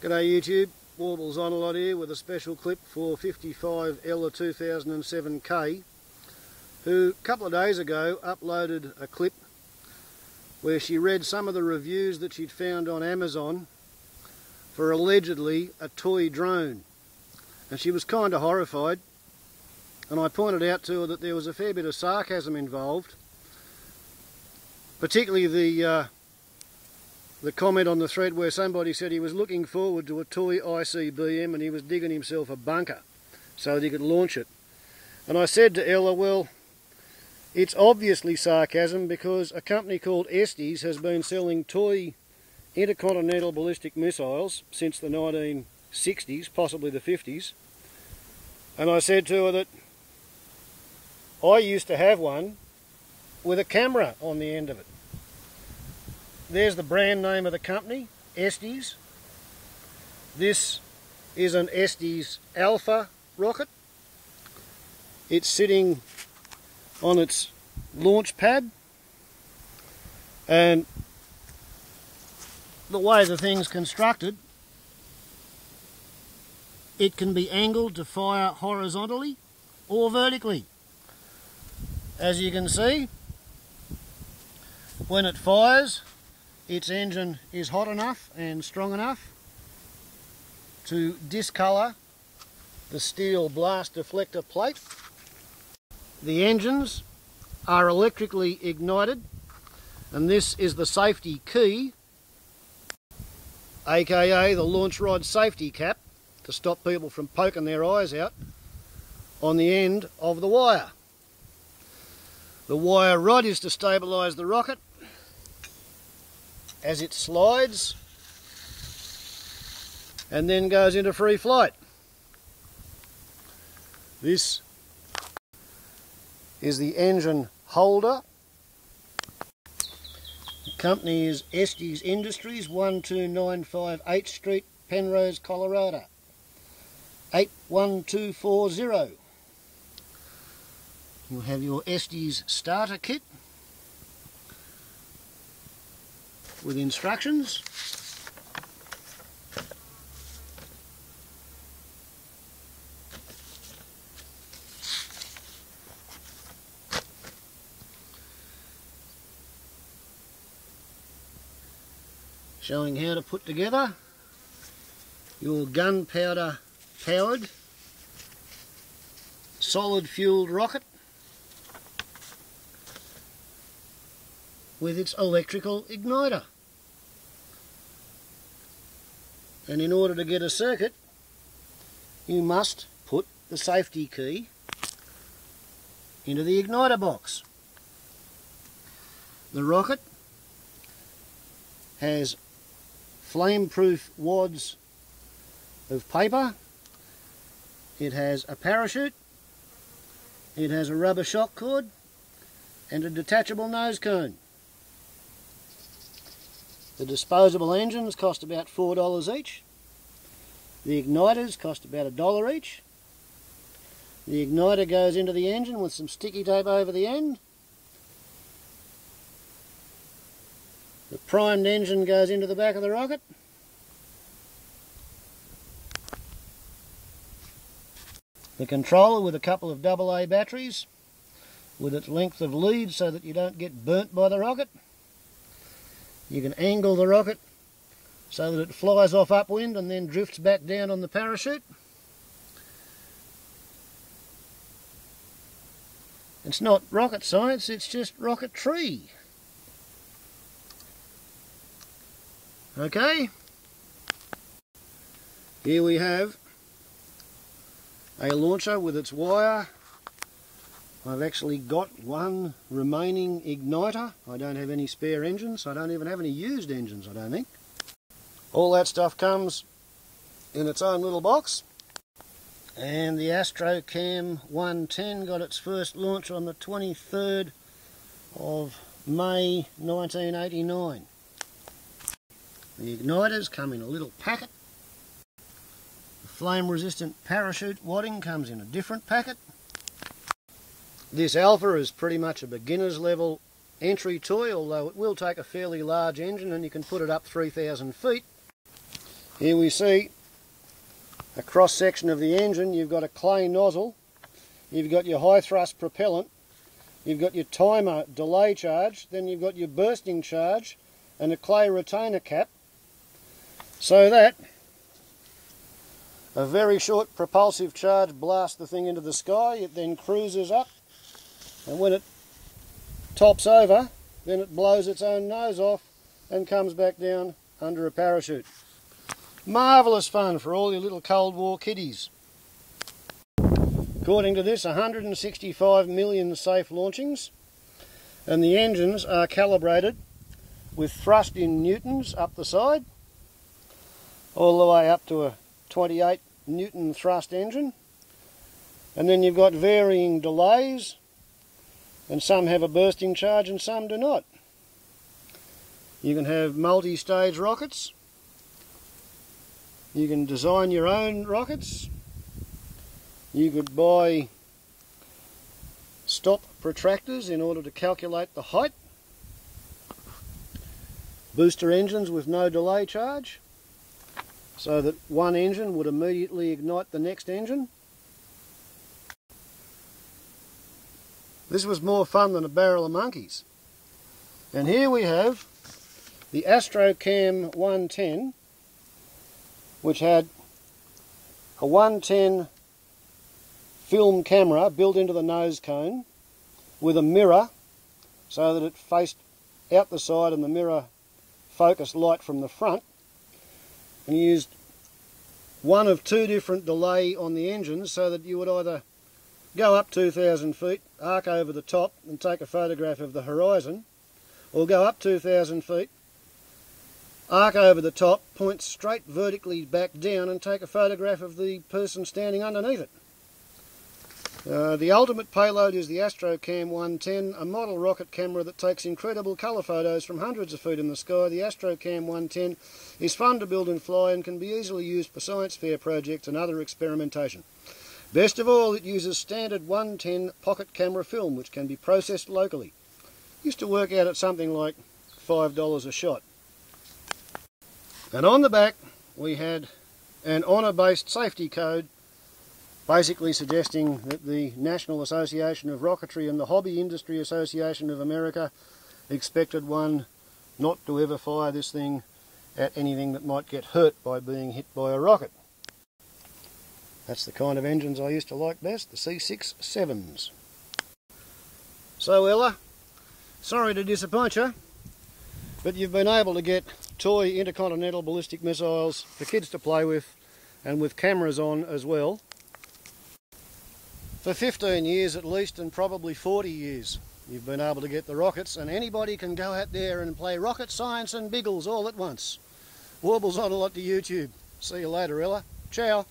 G'day YouTube, Warbles on a lot here with a special clip for 55 Ella 2007K, who a couple of days ago uploaded a clip where she read some of the reviews that she'd found on Amazon for allegedly a toy drone, and she was kind of horrified, and I pointed out to her that there was a fair bit of sarcasm involved, particularly the comment on the thread where somebody said he was looking forward to a toy ICBM and he was digging himself a bunker so that he could launch it. And I said to Ella, well, it's obviously sarcasm because a company called Estes has been selling toy intercontinental ballistic missiles since the 1960s, possibly the 50s. And I said to her that I used to have one with a camera on the end of it. There's the brand name of the company, Estes. This is an Estes Alpha rocket. It's sitting on its launch pad, and the way the thing's constructed, it can be angled to fire horizontally or vertically. As you can see, when it fires, its engine is hot enough and strong enough to discolour the steel blast deflector plate. The engines are electrically ignited, and this is the safety key, aka the launch rod safety cap, to stop people from poking their eyes out, on the end of the wire. The wire rod is to stabilise the rocket as it slides and then goes into free flight. This is the engine holder. The company is Estes Industries, 1295 8th Street, Penrose, Colorado, 81240. You'll have your Estes starter kit with instructions. Showing how to put together your gunpowder powered solid fueled rocket with its electrical igniter. And in order to get a circuit, you must put the safety key into the igniter box. The rocket has flame-proof wads of paper. It has a parachute, it has a rubber shock cord and a detachable nose cone. The disposable engines cost about $4 each. The igniters cost about $1 each. The igniter goes into the engine with some sticky tape over the end. The primed engine goes into the back of the rocket. The controller with a couple of AA batteries with its length of lead so that you don't get burnt by the rocket. You can angle the rocket so that it flies off upwind and then drifts back down on the parachute. It's not rocket science, it's just rocketry. Okay, here we have a launcher with its wire. I've actually got one remaining igniter. I don't have any spare engines. I don't even have any used engines, I don't think. All that stuff comes in its own little box. And the Astrocam 110 got its first launch on the 23rd of May 1989. The igniters come in a little packet. The flame-resistant parachute wadding comes in a different packet. This Alpha is pretty much a beginner's level entry toy, although it will take a fairly large engine and you can put it up 3,000 feet. Here we see a cross section of the engine. You've got a clay nozzle, you've got your high thrust propellant, you've got your timer delay charge, then you've got your bursting charge and a clay retainer cap, so that a very short propulsive charge blasts the thing into the sky. It then cruises up, and when it tops over, then it blows its own nose off and comes back down under a parachute. Marvellous fun for all your little Cold War kiddies. According to this, 165 million safe launchings, and the engines are calibrated with thrust in newtons up the side, all the way up to a 28 Newton thrust engine. And then you've got varying delays, and some have a bursting charge and some do not. You can have multi-stage rockets. You can design your own rockets. You could buy stop protractors in order to calculate the height. Booster engines with no delay charge, so that one engine would immediately ignite the next engine. This was more fun than a barrel of monkeys. And here we have the Astrocam 110, which had a 110 film camera built into the nose cone with a mirror so that it faced out the side and the mirror focused light from the front, and used one of two different delay on the engines so that you would either go up 2,000 feet, arc over the top and take a photograph of the horizon, or go up 2,000 feet, arc over the top, point straight vertically back down and take a photograph of the person standing underneath it. The ultimate payload is the Astrocam 110, a model rocket camera that takes incredible colour photos from hundreds of feet in the sky. The Astrocam 110 is fun to build and fly and can be easily used for science fair projects and other experimentation. Best of all, it uses standard 110 pocket camera film, which can be processed locally. Used to work out at something like $5 a shot. And on the back we had an honour-based safety code, basically suggesting that the National Association of Rocketry and the Hobby Industry Association of America expected one not to ever fire this thing at anything that might get hurt by being hit by a rocket. That's the kind of engines I used to like best, the C67s. So Ella, sorry to disappoint you, but you've been able to get toy intercontinental ballistic missiles for kids to play with, and with cameras on as well, for 15 years at least, and probably 40 years. You've been able to get the rockets, and anybody can go out there and play rocket science and biggles all at once. Warbles on a lot to YouTube. See you later, Ella. Ciao.